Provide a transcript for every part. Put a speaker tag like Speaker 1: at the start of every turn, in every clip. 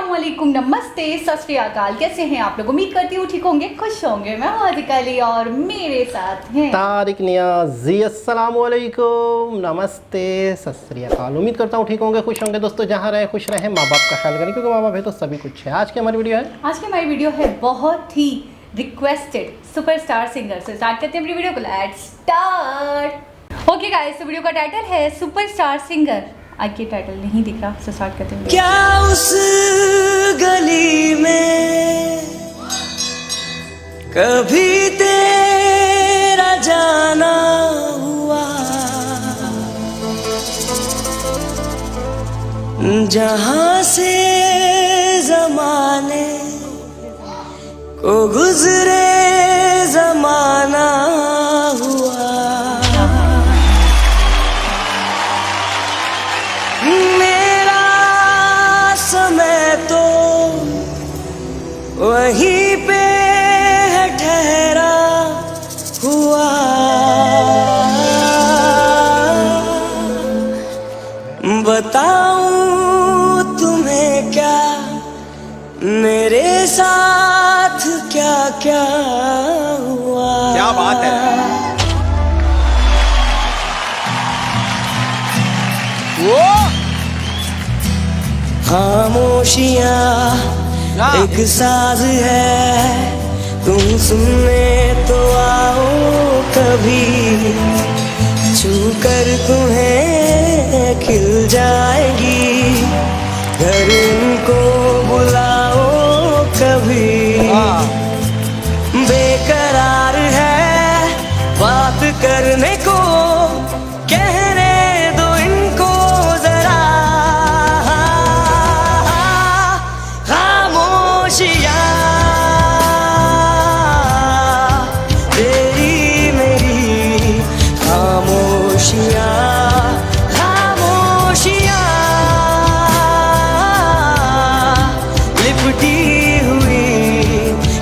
Speaker 1: अस्सलामुअलैकुम, नमस्ते, सत श्री अकाल। कैसे हैं आप लोग? उम्मीद करती हूँ ठीक होंगे, खुश होंगे। मैं हूँ अधिक अली और मेरे साथ हैं
Speaker 2: तारिक नियाज़ी। अस्सलामुअलैकुम, नमस्ते, सत श्री अकाल। उम्मीद करता हूँ ठीक होंगे, खुश होंगे। दोस्तों जहाँ रहे खुश रहें, माँ बाप का ख्याल करें, क्योंकि माँ बाप है तो सभी कुछ है। आज की हमारी वीडियो है बहुत ही
Speaker 1: रिक्वेस्टेड सुपरस्टार सिंगर से स्टार्ट करते हैं अपनी वीडियो को। Let's start. ओके गाइस, तो वीडियो का टाइटल है सुपरस्टार सिंगर। आगे टाइटल नहीं दिख रहा, तो स्टार्ट करते हैं।
Speaker 3: क्या उस गली में कभी तेरा जाना हुआ, जहां से जमाने को गुजरे जमाना हुआ। मेरा समय तो वहीं पे है ठहरा हुआ। बताऊं तुम्हें क्या मेरे साथ क्या क्या हुआ।
Speaker 4: क्या बात है। वो
Speaker 3: खामोशियाँ एक साज है, तुम सुनने तो आओ कभी, छू कर तुम्हें खिल जाएगी। घर उनको बुलाओ कभी, बेकरार है बात करने को, कहने दो इनको जरा। खामोशियाँ तेरी मेरी, खामोशियाँ खामोशियाँ लिपटी हुई,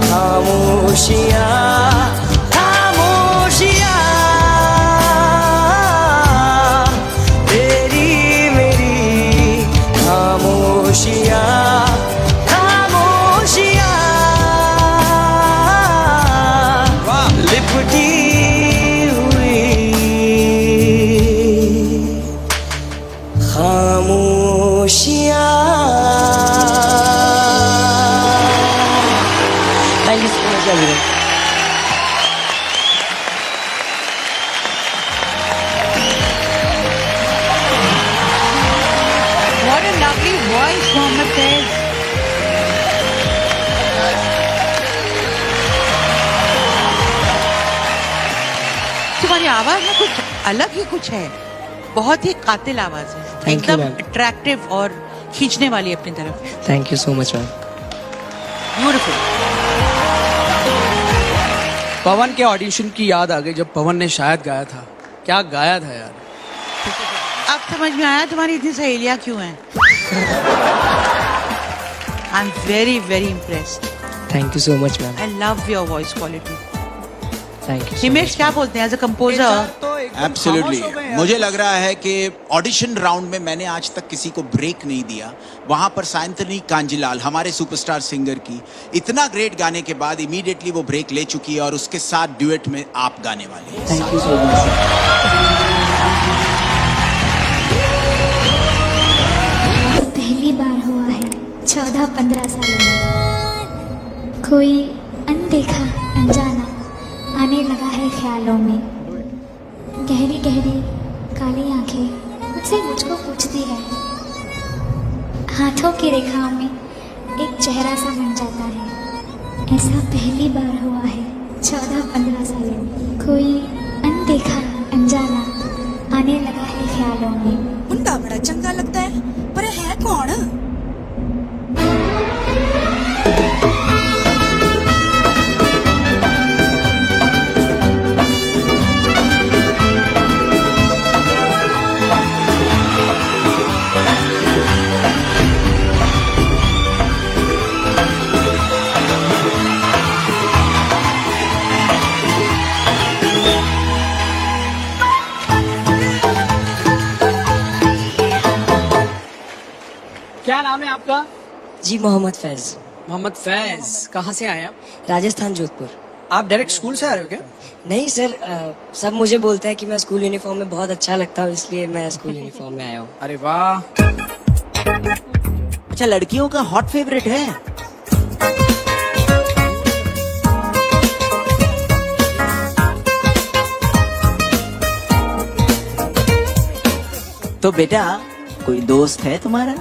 Speaker 3: खामोशियाँ खामोशियाँ तेरी मेरी, खामोशियाँ खामोशियाँ लिपटी हुई, खामोशियाँ। Thank you so much everyone.
Speaker 5: What a lovely voice, Mohammed says. तुम्हारी आवाज में कुछ अलग ही कुछ है, बहुत ही कातिल आवाज है,
Speaker 3: Thank you,
Speaker 5: एकदम
Speaker 3: ma'am.
Speaker 5: अट्रैक्टिव और खींचने वाली अपनी तरफ।
Speaker 3: Thank you so much ma'am.
Speaker 5: Beautiful.
Speaker 6: Pawan के ऑडिशन की याद आ गई जब पवन ने शायद गाया था। क्या गाया था यार।
Speaker 5: अब समझ में आया तुम्हारी इतनी सहेलियां क्यों हैं। I am very very impressed.
Speaker 3: Thank you so much ma'am.
Speaker 5: I love your voice quality.
Speaker 3: Thank you.
Speaker 5: Himesh क्या बोलते हैं एज अ कंपोजर?
Speaker 4: एब्सोल्युटली। मुझे लग रहा है कि ऑडिशन राउंड में मैंने आज तक किसी को ब्रेक नहीं दिया। वहां पर सायंतनी कांजीलाल, हमारे सुपरस्टार सिंगर की, इतना ग्रेट गाने के बाद इमीडिएटली वो ब्रेक ले चुकी है और उसके साथ ड्यूएट में आप गाने वाले हैं।
Speaker 3: Thank you so much.
Speaker 7: पहली बार हुआ है 14-15 सालों में, कोई अनदेखा अनजाना आने लगा है ख्यालों में। गहरी गहरी काली आंखें मुझसे मुझको पूछती है, हाथों की रेखाओं में एक चेहरा सा बन जाता है। ऐसा पहली बार हुआ है 14-15 सालों में, कोई अनदेखा अनजाना आने लगा है ख्यालों में।
Speaker 8: मुंडा बड़ा चंगा लगता है, पर है कौन?
Speaker 3: जी मोहम्मद फैज,
Speaker 6: मोहम्मद फैज कहाँ से आए आप?
Speaker 3: राजस्थान जोधपुर।
Speaker 6: आप डायरेक्ट स्कूल से आ रहे हो क्या?
Speaker 3: नहीं सर, सब मुझे बोलते हैं कि मैं स्कूल यूनिफॉर्म में बहुत अच्छा लगता हूँ, इसलिए मैं स्कूल यूनिफॉर्म में आया हूँ।
Speaker 6: अरे वाह।
Speaker 4: अच्छा, लड़कियों का हॉट फेवरेट है? तो बेटा कोई दोस्त है तुम्हारा?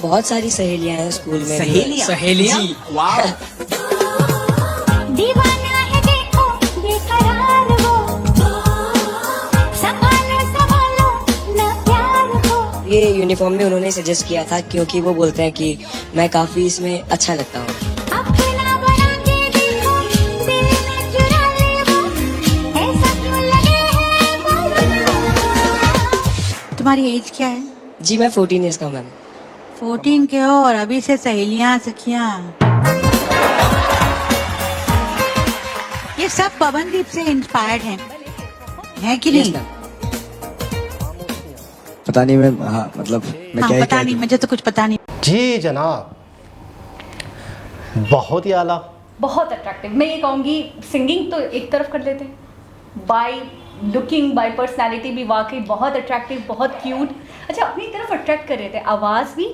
Speaker 3: बहुत सारी सहेलियां हैं स्कूल में।
Speaker 4: सहेलियां?
Speaker 6: सहेलियां?
Speaker 4: वाह।
Speaker 7: दीवाना है देखो बेकरार वो, संभालो संभालो ना प्यार को।
Speaker 3: ये यूनिफॉर्म में उन्होंने सजेस्ट किया था क्योंकि वो बोलते हैं कि मैं काफी इसमें अच्छा लगता हूँ।
Speaker 7: अपना बना के देखो, दिल में चुरा ले वो, ऐसा क्यों लगे है बोलो।
Speaker 8: तुम्हारी एज क्या है?
Speaker 3: जी मैं 14 ईयर्स का हूँ मैम।
Speaker 8: 14 के हो और अभी से सहेलियां सखियां। ये सब पवनदीप से इंस्पायर्ड हैं, है कि
Speaker 3: Yes,
Speaker 8: नहीं?
Speaker 3: मैम।
Speaker 9: पता नहीं मैम, हाँ मतलब मैं
Speaker 8: हाँ,
Speaker 9: क्या ही
Speaker 8: पता
Speaker 9: कह
Speaker 8: नहीं,
Speaker 9: दूं।
Speaker 8: मुझे तो कुछ पता नहीं।
Speaker 2: जी जनाब, बहुत ही आला।
Speaker 1: बहुत अट्रैक्टिव। मैं ये कहूँगी सिंगिंग तो एक तरफ कर लेते हैं, बाय लुकिंग बाय पर्सनालिटी भी वाकई बहुत अट्रैक्टिव, बहुत क्यूट। अच्छा, अपनी तरफ अट्रैक्ट कर रहे थे, आवाज़ भी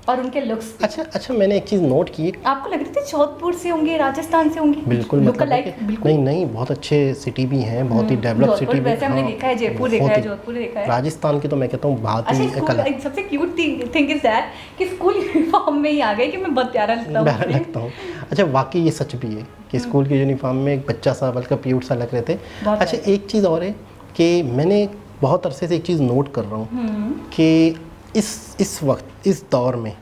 Speaker 1: और उनके लुक्स भी।
Speaker 2: अच्छा, मैंने एक चीज़ नोट की।
Speaker 1: आपको लग रही थी जोधपुर से होंगे, राजस्थान से होंगे?
Speaker 2: बिल्कुल,
Speaker 1: Look
Speaker 2: मतलब
Speaker 1: alike,
Speaker 2: कि
Speaker 1: बिल्कुल।
Speaker 2: नहीं, बहुत अच्छे सिटी भी हैं, बहुत ही डेवलप
Speaker 1: जोधपुर
Speaker 2: सिटी भी।
Speaker 1: वैसे हमने
Speaker 2: हाँ,
Speaker 1: देखा है, जयपुर देखा
Speaker 2: बहुत
Speaker 1: है,
Speaker 2: ही।
Speaker 1: जोधपुर देखा है।
Speaker 2: राजस्थान की तो मैं कहता हूँ बात
Speaker 1: अच्छा,
Speaker 2: ही
Speaker 1: स्कूल
Speaker 2: एक
Speaker 1: सबसे क्यूट थिंग इज दैट कि स्कूल यूनिफॉर्म में ही आ गए कि मैं बहुत प्यारा लगता हूँ।
Speaker 2: प्यारा लगता हूँ। अच्छा, वाकई ये सच भी है कि स्कूल के यूनिफॉर्म में एक बच्चा सा बल्कि क्यूट सा लग रहे थे।
Speaker 1: बहुत
Speaker 2: अच्छा, एक चीज़ और है कि मैंने बहुत अरसे से एक चीज़ नोट कर रहा हूँ कि इस वक्त इस दौर में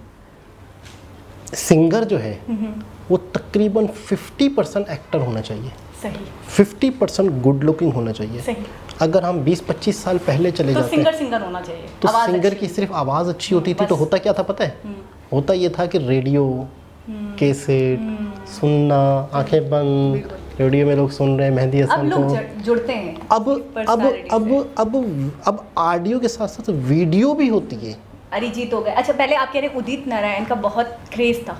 Speaker 2: सिंगर जो है वो तकरीबन 50% एक्टर होना चाहिए,
Speaker 1: सही
Speaker 2: 50% गुड लुकिंग होना चाहिए।
Speaker 1: सही।
Speaker 2: अगर हम 20-25 साल पहले चले
Speaker 1: तो
Speaker 2: जाते
Speaker 1: सिंगर होना चाहिए,
Speaker 2: तो
Speaker 1: आवाज़
Speaker 2: सिंगर
Speaker 1: अच्छी
Speaker 2: की
Speaker 1: होती
Speaker 2: सिर्फ आवाज़ अच्छी होती थी, तो
Speaker 1: बस।
Speaker 2: होता क्या था पता है? होता ये था कि रेडियो, कैसेट सुनना, आंखें बंद, रेडियो में लोग सुन रहे हैं मेहंदी
Speaker 1: अब
Speaker 2: हसन
Speaker 1: लोग
Speaker 2: को।
Speaker 1: जुड़ते हैं
Speaker 2: अब ऑडियो के साथ साथ वीडियो भी होती है।
Speaker 1: अरिजीत हो गए। अच्छा, पहले आप कह रहे उदित नारायण का बहुत क्रेज था,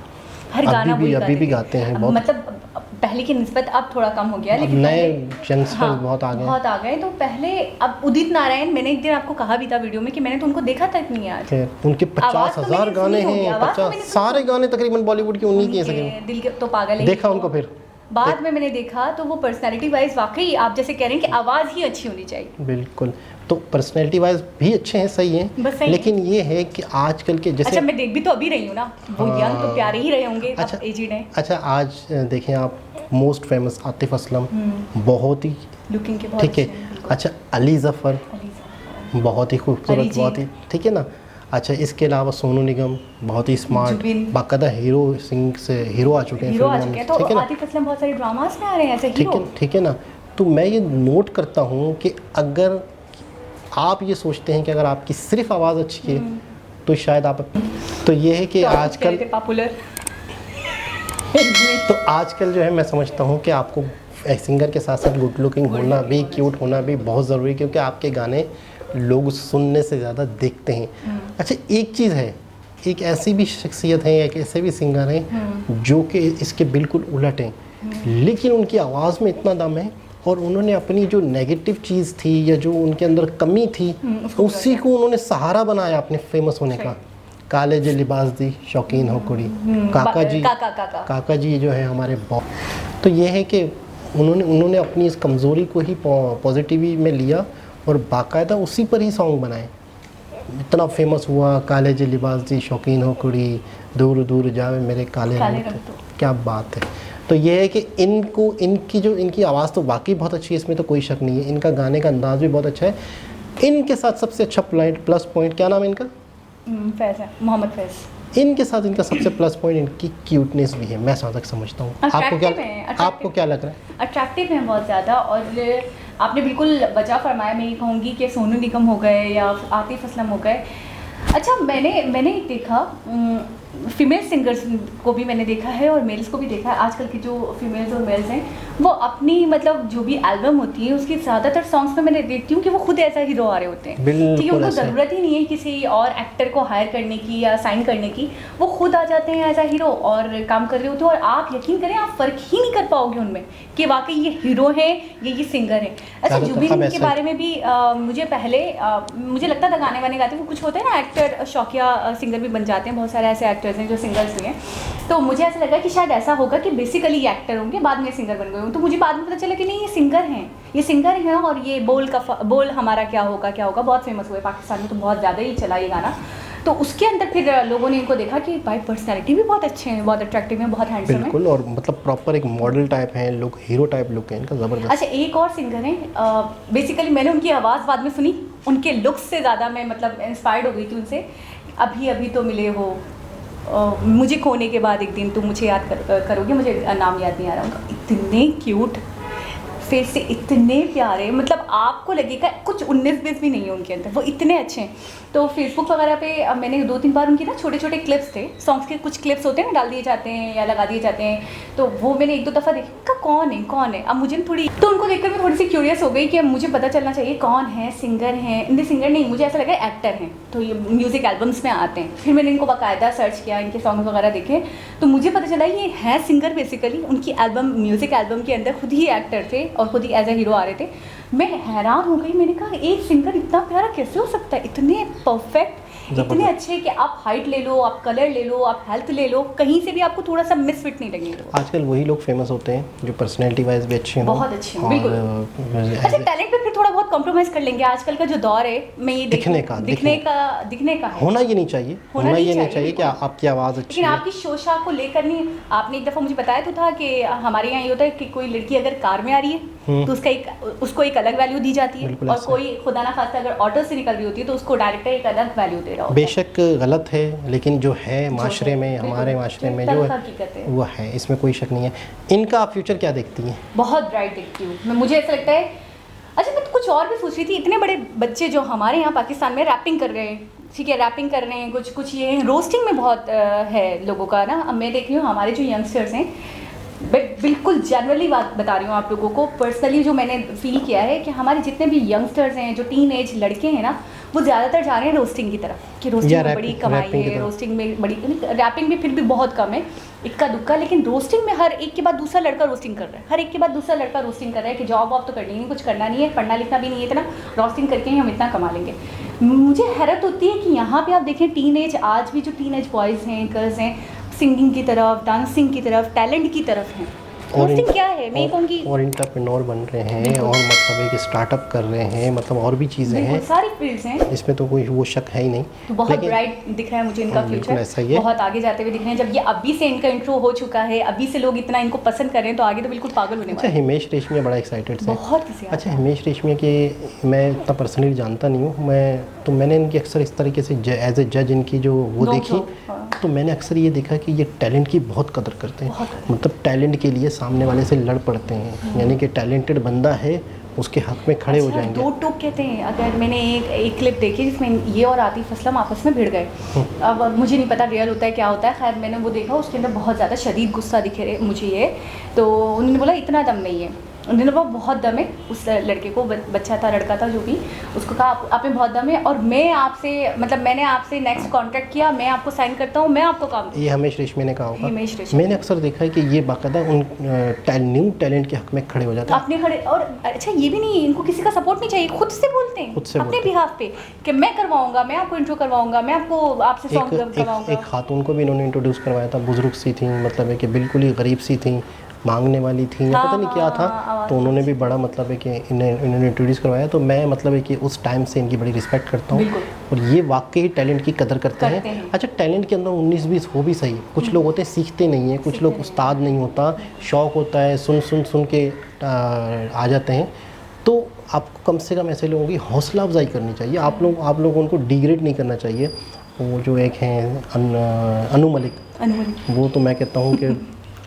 Speaker 1: हर
Speaker 2: अभी
Speaker 1: गाना
Speaker 2: भी-
Speaker 1: वही
Speaker 2: अभी भी
Speaker 1: थे।
Speaker 2: गाते हैं
Speaker 1: अब
Speaker 2: बहुत।
Speaker 1: मतलब पहले की निस्बत अब थोड़ा कम हो गया,
Speaker 2: अब
Speaker 1: लेकिन
Speaker 2: नए
Speaker 1: पहले-
Speaker 2: यंगस्टर्स बहुत आ गए हैं।
Speaker 1: बहुत आ गए। तो पहले अब उदित नारायण, मैंने एक दिन आपको कहा भी था वीडियो में कि मैंने तो उनको देखा था इतनी आज।
Speaker 2: खैर, उनके
Speaker 1: आवाज़ तो
Speaker 2: 50,000
Speaker 1: मैंने
Speaker 2: गाने
Speaker 1: सुनी होगी,
Speaker 2: हैं,
Speaker 1: आवाज़ तो
Speaker 2: 50
Speaker 1: मैंने सुनी
Speaker 2: सारे गाने तकरीबन बॉलीवुड के उन्हीं के हैं
Speaker 1: उनके
Speaker 2: सके।
Speaker 1: दिल के तो पागल है।
Speaker 2: देखा उनको फिर
Speaker 1: बाद में मैंने देखा तो वो पर्सनालिटी वाइज वाकई आप जैसे कह रहे हैं कि आवाज़ ही अच्छी होनी चाहिए।
Speaker 2: बिल्कुल, तो पर्सनैलिटी वाइज भी अच्छे हैं, सही हैं,
Speaker 1: बस सही
Speaker 2: लेकिन ये है कि आजकल के जैसे
Speaker 1: अच्छा, मैं देख भी तो अभी रही हूँ ना, वो यंग तो प्यारे ही रहे होंगे,
Speaker 2: अच्छा,
Speaker 1: अब एजिड हैं।
Speaker 2: अच्छा, आज देखें आप, मोस्ट फेमस आतिफ असलम, बहुत ही
Speaker 1: लुकिंग के बहुत
Speaker 2: ठीक है।
Speaker 1: अच्छे हैं, बिल्कुल।
Speaker 2: अच्छा, अली जफ़र
Speaker 1: अली साहब।
Speaker 2: बहुत ही खूबसूरत,
Speaker 1: अरिजीत।
Speaker 2: बहुत ही ठीक है ना। अच्छा, इसके अलावा सोनू निगम बहुत ही स्मार्ट,
Speaker 1: जुबिन।
Speaker 2: बाकायदा हीरो सिंह से हीरो आ चुके हैं
Speaker 1: हीरो आ
Speaker 2: फिल्मों
Speaker 1: चुके
Speaker 2: में,
Speaker 1: हैं, तो
Speaker 2: ठीक है ना।
Speaker 1: आतिफ असलम बहुत सारे ड्रामास में आ रहे हैं ऐसे हीरो।
Speaker 2: ठीक है ना। तो मैं ये नोट करता हूँ कि अगर आप ये सोचते हैं कि अगर आपकी सिर्फ आवाज़ अच्छी है तो शायद आप, तो ये है कि
Speaker 1: तो आप
Speaker 2: आजकल
Speaker 1: कह रहे थे पॉपुलर।
Speaker 2: तो आजकल जो है मैं समझता हूँ कि आपको सिंगर के साथ साथ गुड लुकिंग होना भी, क्यूट होना भी बहुत ज़रूरी है, क्योंकि आपके गाने लोग सुनने से ज़्यादा देखते हैं। अच्छा, एक चीज़ है, एक ऐसी भी शख्सियत है, एक ऐसे भी सिंगर हैं जो कि इसके बिल्कुल उलट हैं, लेकिन उनकी आवाज़ में इतना दम है और उन्होंने अपनी जो नेगेटिव चीज़ थी या जो उनके अंदर कमी थी उसी को उन्होंने सहारा बनाया अपने फेमस होने का। काले जे लिबास दी शौकीन हो कुड़ी, काका जी जो है हमारे बहुत। तो ये है कि उन्होंने अपनी इस कमज़ोरी को ही पॉजिटिव में लिया और बाकायदा उसी पर ही सॉन्ग बनाए। इतना फेमस हुआ, काले जे लिबास दी शौकीन हो कुड़ी, दूर दूर जावे मेरे काले रंग तो। क्या बात है। तो ये है कि इनकी आवाज़ तो वाकई बहुत अच्छी है, इसमें तो कोई शक नहीं है। इनका गाने का अंदाज़ भी बहुत अच्छा है। इनके साथ सबसे अच्छा प्लस पॉइंट क्या नाम है इनका?
Speaker 1: फैज़ है, मोहम्मद फैज़।
Speaker 2: इनके साथ इनका सबसे प्लस पॉइंट इनकी क्यूटनेस भी है, मैं जहाँ तक समझता हूँ। आपको क्या लग रहा है?
Speaker 1: अट्रैक्टिव हैं बहुत ज़्यादा, और आपने बिल्कुल बचा फरमाया। मैं ये कहूँगी कि सोनू निगम हो गए या आतिफ असलम हो गए। अच्छा, मैंने देखा फीमेल सिंगर्स को भी मैंने देखा है और मेल्स को भी देखा है। आजकल की जो फीमेल्स और मेल्स हैं वो अपनी मतलब जो भी एल्बम होती है उसकी ज़्यादातर सॉन्ग्स में मैंने देखती हूँ कि वो खुद ऐसा हीरो आ रहे होते हैं, ठीक है, उनको ज़रूरत ही नहीं है किसी और एक्टर को हायर करने की या साइन करने की, वो खुद आ जाते हैं एज अ हीरो और काम कर रहे होते हैं। और आप यकीन करें आप फ़र्क ही नहीं कर पाओगे उनमें कि वाकई ये हीरो है ये सिंगर है। अच्छा, जुबिन के बारे में भी मुझे पहले मुझे लगता था गाने वाने गाते वो कुछ होते हैं ना एक्टर शौकिया सिंगर भी बन जाते हैं, बहुत सारे ऐसे एक्टर्स हैं जो सिंगर्स भी हैं, तो मुझे ऐसा लगा कि शायद ऐसा होगा कि बेसिकली ये एक्टर होंगे बाद में सिंगर बन गए हों। तो मुझे बाद में पता चला कि नहीं ये सिंगर हैं और ये बोल हमारा क्या होगा बहुत फेमस हुए पाकिस्तान में, तो बहुत ज़्यादा ही चला ये गाना। तो उसके अंदर फिर लोगों ने इनको देखा कि भाई पर्सनैलिटी भी बहुत अच्छे हैं, बहुत अट्रैक्टिव हैं, बहुत हैंडसम हैं।
Speaker 2: बिल्कुल, और मतलब प्रॉपर एक मॉडल टाइप है लुक, हीरो टाइप लुक है इनका, ज़बरदस्त।
Speaker 1: अच्छा, एक और सिंगर हैं, बेसिकली मैंने उनकी आवाज़ बाद में सुनी, उनके लुक्स से ज़्यादा मैं मतलब इंस्पायर्ड हो गई थी उनसे। अभी तो मिले हो, मुझे खोने के बाद एक दिन तुम मुझे याद करोगे, मुझे नाम याद नहीं आ रहा उनका। इतने क्यूट फेस से, इतने प्यारे, मतलब आपको लगेगा कुछ 19-20 भी नहीं है उनके अंदर, वो इतने अच्छे हैं। तो फेसबुक वगैरह पे मैंने 2-3 बार उनकी ना छोटे छोटे क्लिप्स थे, सॉन्ग्स के कुछ क्लिप्स होते हैं ना, डाल दिए जाते हैं या लगा दिए जाते हैं, तो वो मैंने 1-2 दफ़ा देखा कौन है। अब मुझे थोड़ी तो उनको देखकर मैं थोड़ी सी क्यूरियस हो गई कि अब मुझे पता चलना चाहिए कौन है, सिंगर हैं, इनके सिंगर नहीं, मुझे ऐसा लगा एक्टर हैं, तो ये म्यूज़िक एल्बम्स में आते हैं। फिर मैंने इनको बाकायदा सर्च किया, इनके सॉन्ग्स वगैरह देखे, तो मुझे पता चला ये है सिंगर बेसिकली। उनकी म्यूज़िक एल्बम के अंदर खुद ही एक्टर थे और खुद ही एज ए हीरो आ रहे थे। मैं हैरान हो गई, मैंने कहा एक सिंगर इतना प्यारा कैसे हो सकता है, इतने परफेक्ट, इतने अच्छे कि आप हाइट ले लो, आप कलर ले लो, आप हेल्थ ले लो, कहीं से भी आपको थोड़ा सा मिसफिट नहीं लगेगा।
Speaker 2: आजकल वही लोग फेमस होते हैं जो पर्सनैलिटी वाइज भी अच्छे हैं,
Speaker 1: बहुत अच्छे हैं, बिल्कुल। अच्छा, टैलेंट पे फिर थोड़ा बहुत कॉम्प्रोमाइज़ कर लेंगे, आजकल का जो दौर है, मैं ये दिखने का है।
Speaker 2: होना ये नहीं चाहिए, होना ये नहीं चाहिए कि आपकी आवाज़ अच्छी
Speaker 1: लेकिन
Speaker 2: है।
Speaker 1: आपकी शोशा को लेकर नहीं। आपने एक दफ़ा मुझे बताया तो था कि हमारे यहाँ ये होता है कि कोई लड़की अगर कार में आ रही है तो उसको एक अलग वैल्यू दी जाती है, और कोई खुदा ना खास्ता अगर ऑटो से निकल रही होती है तो उसको डायरेक्टर एक अलग वैल्यू दे रहा होता है।
Speaker 2: बेशक गलत है, लेकिन जो है माशरे में, हमारे माशरे में जो है वो है, इसमें कोई शक नहीं है। इनका आप फ्यूचर क्या देखती हैं?
Speaker 1: बहुत ब्राइट देखती हूँ मुझे ऐसा लगता है। अच्छा, मैं कुछ और भी सोच रही थी, इतने बड़े बच्चे जो हमारे यहाँ पाकिस्तान में रैपिंग कर रहे हैं, ठीक है, रैपिंग कर रहे हैं, कुछ ये रोस्टिंग में बहुत है लोगों का ना। अब मैं देख रही हूँ हमारे जो यंगस्टर्स हैं, बिल्कुल जनरली बात बता रही हूँ आप लोगों को, पर्सनली जो मैंने फील किया है कि हमारे जितने भी यंगस्टर्स हैं, जो टीन एज लड़के हैं ना, वो ज़्यादातर जा रहे हैं रोस्टिंग की तरफ, कि रोस्टिंग में बड़ी कमाई है, रोस्टिंग में बड़ी, रैपिंग में फिर भी बहुत कम है, इक्का दुक्का, लेकिन रोस्टिंग में हर एक के बाद दूसरा लड़का रोस्टिंग कर रहा है, हर एक के बाद दूसरा लड़का रोस्टिंग कर रहा है कि जॉब वॉब तो करनी नहीं, कुछ करना नहीं है, पढ़ना लिखना भी नहीं है, इतना रोस्टिंग करके ही हम इतना कमा लेंगे। मुझे हैरत होती है कि यहाँ पे आप देखें टीन एज, आज भी जो टीन एज बॉयज़ हैं, गर्ल्स हैं, सिंगिंग की तरफ, डांसिंग की तरफ, टैलेंट की तरफ हैं। रोस्टिंग क्या है, मैं कहूँगी,
Speaker 2: और एंटरप्रेन्योर बन रहे हैं, और मतलब एक स्टार्टअप कर रहे हैं, मतलब और भी चीज़ें हैं,
Speaker 1: सारी फील्ड्स हैं,
Speaker 2: इसमें तो कोई वो शक है ही नहीं।
Speaker 1: तो बहुत ब्राइट दिख रहा है मुझे इनका फ्यूचर,
Speaker 2: ऐसा ही है,
Speaker 1: बहुत आगे जाते हुए दिख रहे हैं। जब ये अभी से इनका इंट्रो हो चुका है, अभी से लोग इतना इनको पसंद कर रहे हैं, तो आगे तो बिल्कुल पागल होने वाले हैं।
Speaker 2: हिमेश रेशमिया बड़ा एक्साइटेड है,
Speaker 1: बहुत।
Speaker 2: अच्छा, हिमेश रेशमिया के मैं इतना पर्सनली जानता नहीं हूँ, मैंने इनकी अक्सर इस तरीके से एज ए जज इनकी जो वो देखी, तो मैंने अक्सर ये देखा कि ये टैलेंट की बहुत कदर करते हैं, मतलब टैलेंट के लिए सामने वाले से लड़ पड़ते हैं, यानी कि टैलेंटेड बंदा है उसके हक में खड़े हो जाएंगे।
Speaker 1: दो टोक कहते हैं। अगर मैंने एक क्लिप देखी जिसमें ये और आतिफ असलम आपस में भिड़ गए, अब मुझे नहीं पता रियल होता है क्या होता है, खैर मैंने वो देखा, उसके अंदर बहुत ज़्यादा शदीद गुस्सा दिखे मुझे ये, तो उन्होंने बोला इतना दम नहीं है, उन्होंने बोला बहुत दम है, उस लड़के को, बच्चा था, लड़का था जो भी, उसको कहा आप में बहुत दम है, और मैं आपसे, मतलब मैंने आपसे नेक्स्ट कॉन्ट्रैक्ट किया, मैं आपको साइन करता हूँ, मैं आपको काम।
Speaker 2: ये हिमेश रेशमिया ने कहा होगा।
Speaker 1: हिमेश रेशमिया, मैंने
Speaker 2: अक्सर देखा है कि ये बाकायदा उन न्यू टैलेंट के हक में खड़े हो जाते हैं,
Speaker 1: अपने खड़े। और अच्छा, ये भी नहीं, इनको किसी का सपोर्ट नहीं चाहिए, खुद से बोलते हैं, अपने बिहाफ पे कि मैं करवाऊंगा, मैं आपको इंट्रो करवाऊंगा, मैं आपको आपसे सॉन्ग करवाऊंगा।
Speaker 2: एक खातून को भी इन्होंने इंट्रोड्यूस करवाया था, बुजुर्ग सी थी, मतलब है कि बिल्कुल ही गरीब सी थी, मांगने वाली थी, या पता नहीं क्या था, तो उन्होंने भी बड़ा मतलब है कि इन्होंने इंट्रोड्यूस करवाया, तो मैं मतलब है कि उस टाइम से इनकी बड़ी रिस्पेक्ट करता हूँ, और ये वाकई टैलेंट की कदर करते हैं। अच्छा, टैलेंट के अंदर 19-20 हो भी सही, कुछ लोग होते हैं सीखते नहीं हैं, कुछ लोग उस्ताद नहीं होता, शौक़ होता है, सुन के आ जाते हैं, तो आपको कम से कम ऐसे लोगों की हौसला अफजाई करनी चाहिए, आप लोग उनको डिग्रेड नहीं करना चाहिए। वो जो एक हैं अनु मलिक, वो तो मैं कहता हूँ कि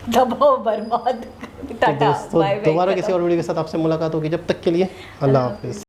Speaker 1: दबाओ बर्बाद।
Speaker 2: तो दोस्तों दोबारा किसी और वीडियो के साथ आपसे मुलाकात होगी, जब तक के लिए अल्लाह हाफिज़।